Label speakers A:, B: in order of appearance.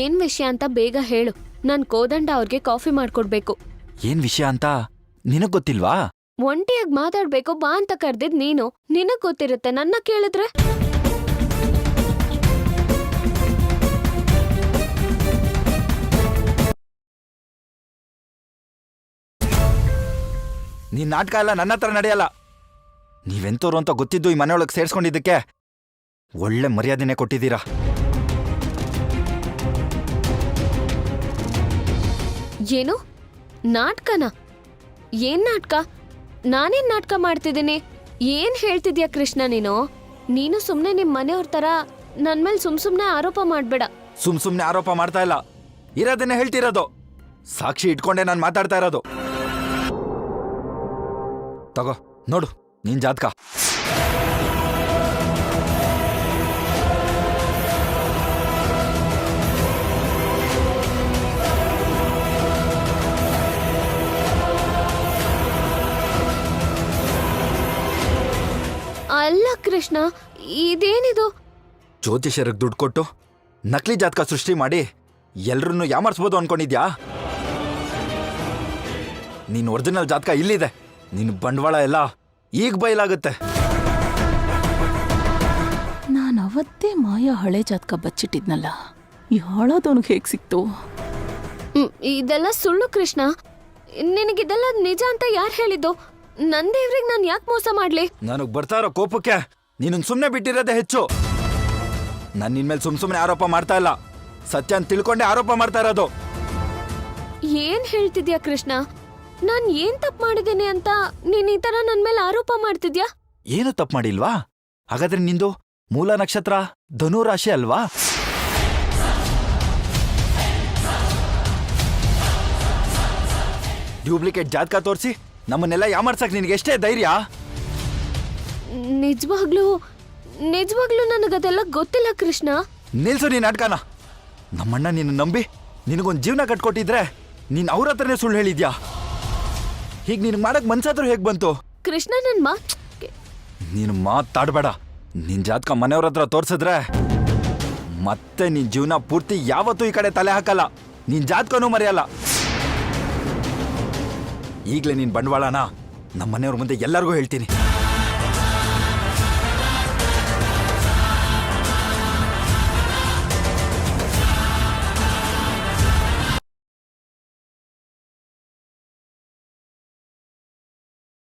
A: ಏನ್ ವಿಷಯ ಅಂತ ಬೇಗ ಹೇಳು. ನಾನ್ ಕೋದಂಡ ಅವ್ರಿಗೆ ಕಾಫಿ ಮಾಡ್ಕೊಡ್ಬೇಕು.
B: ಏನ್ ವಿಷಯ ಅಂತ ನಿನಗ್ ಗೊತ್ತಿಲ್ವಾ?
A: ಒಂಟಿಯಾಗಿ ಮಾತಾಡ್ಬೇಕು ಬಾ ಅಂತ ಕರ್ದಿದ್ ನೀನು. ನಿನಗ್ ಗೊತ್ತಿರುತ್ತೆ, ನನ್ನ ಕೇಳಿದ್ರೆ.
B: ನೀನ್ ನಾಟಕ ಎಲ್ಲ ನನ್ನ ಹತ್ರ ನಡೆಯಲ್ಲ. ನೀವೆಂತವ್ರು ಅಂತ ಗೊತ್ತಿದ್ದು ಈ ಮನೆಯೊಳಗೆ ಸೇರ್ಸ್ಕೊಂಡಿದ್ದಕ್ಕೆ ಒಳ್ಳೆ ಮರ್ಯಾದೆನೆ ಕೊಟ್ಟಿದ್ದೀರಾ.
A: ಏನು ನಾಟಕನ? ಏನ್ ನಾಟಕ? ನಾನೇನ್ ನಾಟಕ ಮಾಡ್ತಿದ್ದೀನಿ? ಏನ್ ಹೇಳ್ತಿದ್ಯಾ ಕೃಷ್ಣ ನೀನು? ನೀನು ಸುಮ್ನೆ ನಿಮ್ ಮನೆಯವ್ರ ತರ ನನ್ ಮೇಲೆ ಸುಮ್ನೆ ಆರೋಪ ಮಾಡ್ಬೇಡ.
B: ಸುಮ್ನೆ ಆರೋಪ ಮಾಡ್ತಾ ಇಲ್ಲ, ಇರೋದನ್ನೇ ಹೇಳ್ತಿರೋದು. ಸಾಕ್ಷಿ ಇಟ್ಕೊಂಡೆ ನಾನು ಮಾತಾಡ್ತಾ ಇರೋದು. ತಗೋ ನೋಡು ನಿನ್ ಜಾತಕ.
A: ಅಲ್ಲ ಕೃಷ್ಣ, ಇದೇನಿದು?
B: ಜ್ಯೋತಿಷರಿಗೆ ದುಡ್ಡು ಕೊಟ್ಟು ನಕಲಿ ಜಾತಕ ಸೃಷ್ಟಿ ಮಾಡಿ ಎಲ್ರನ್ನೂ ಯಾಮರ್ಸ್ಬೋದು ಅನ್ಕೊಂಡಿದ್ಯಾ? ನೀನ್ ಒರಿಜಿನಲ್ ಜಾತಕ ಇಲ್ಲಿದೆ. ನಿನ್ ಬಂಡವಾಳ ಎಲ್ಲ ಈಗ ಬಯಲಾಗುತ್ತೆ.
C: ನಾನು ಅವತ್ತೇ ಮಾಯಾ ಹಳೆ ಜಾತಕ ಬಚ್ಚಿಟ್ಟಿದ್ನಲ್ಲ, ಯಾಳೋದವನಿಗೆ ಹೇಗೆ ಸಿಕ್ತು?
A: ಇದೆಲ್ಲ ಸುಳ್ಳು ಕೃಷ್ಣ. ನಿನಗಿದೆಲ್ಲ ನಿಜ ಅಂತ ಯಾರು ಹೇಳಿದ್ದು? ನಂದೇವ್ರಿಗೆ ನಾನು ಯಾಕೆ ಮೋಸ ಮಾಡ್ಲಿ?
B: ನನಗ್ ಬರ್ತಾ ಇರೋ ಕೋಪಕ್ಕೆ ನೀನು ಸುಮ್ನೆ ಬಿಟ್ಟಿರೋದೇ ಹೆಚ್ಚು. ನಾನು ನಿನ್ಮೇಲೆ ಸುಮ್ನೆ ಆರೋಪ ಮಾಡ್ತಾ ಇಲ್ಲ, ಸತ್ಯ ಅಂತ ತಿಳ್ಕೊಂಡೆ ಆರೋಪ ಮಾಡ್ತಾ ಇರೋದು.
A: ಏನ್ ಹೇಳ್ತಿದ್ಯಾ ಕೃಷ್ಣ? ನಾನ್ ಏನ್ ತಪ್ಪು ಮಾಡಿದ್ದೇನೆ ಅಂತ ನೀನ್ ಈ ತರ ನನ್ ಮೇಲೆ ಆರೋಪ ಮಾಡ್ತಿದ್ಯಾ?
B: ಏನು ತಪ್ಪು ಮಾಡಿಲ್ವಾ? ಹಾಗಾದ್ರೆ ನಿಂದು ಮೂಲ ನಕ್ಷತ್ರ ಧನು ರಾಶಿ ಅಲ್ವಾ? ಡ್ಯೂಪ್ಲಿಕೇಟ್ ಜಾತಕ ತೋರಿಸಿ ನಮ್ಮನ್ನೆಲ್ಲ ಯಾಮರ್ಸಕ್ ನಿನಗೆ ಎಷ್ಟೇ ಧೈರ್ಯ?
A: ನಿಜವಾಗ್ಲೂ ನನಗದೆಲ್ಲ ಗೊತ್ತಿಲ್ಲ ಕೃಷ್ಣ.
B: ನಿಲ್ಸು ನೀನ್ ನಾಟಕನ. ನಮ್ಮಣ್ಣ ನಿನ್ನ ನಂಬಿ ನಿನಗೊಂದು ಜೀವನ ಕಟ್ಕೊಟ್ಟಿದ್ರೆ ನೀನ್ ಅವ್ರ ಹತ್ರನೇ ಸುಳ್ಳು ಹೇಳಿದ್ಯಾ? ಹೀಗ್ ನಿನ್ ಮಾಡಕ್ ಮನ್ಸಾದ್ರೂ ಹೇಗ್ ಬಂತು?
A: ಕೃಷ್ಣ
B: ನೀನು ಮಾತಾಡ್ಬೇಡ. ನಿನ್ ಜಾತಕ ಮನೆಯವ್ರ ಹತ್ರ ತೋರ್ಸಿದ್ರೆ ಮತ್ತೆ ನಿನ್ ಜೀವನ ಪೂರ್ತಿ ಯಾವತ್ತೂ ಈ ಕಡೆ ತಲೆ ಹಾಕಲ್ಲ. ನಿನ್ ಜಾತಕನೂ ಮರೆಯಲ್ಲ. ಈಗ್ಲೇ ನಿನ್ ಬಂಡವಾಳನ ನಮ್ಮನೆಯವ್ರ ಮುಂದೆ ಎಲ್ಲರಿಗೂ ಹೇಳ್ತೀನಿ.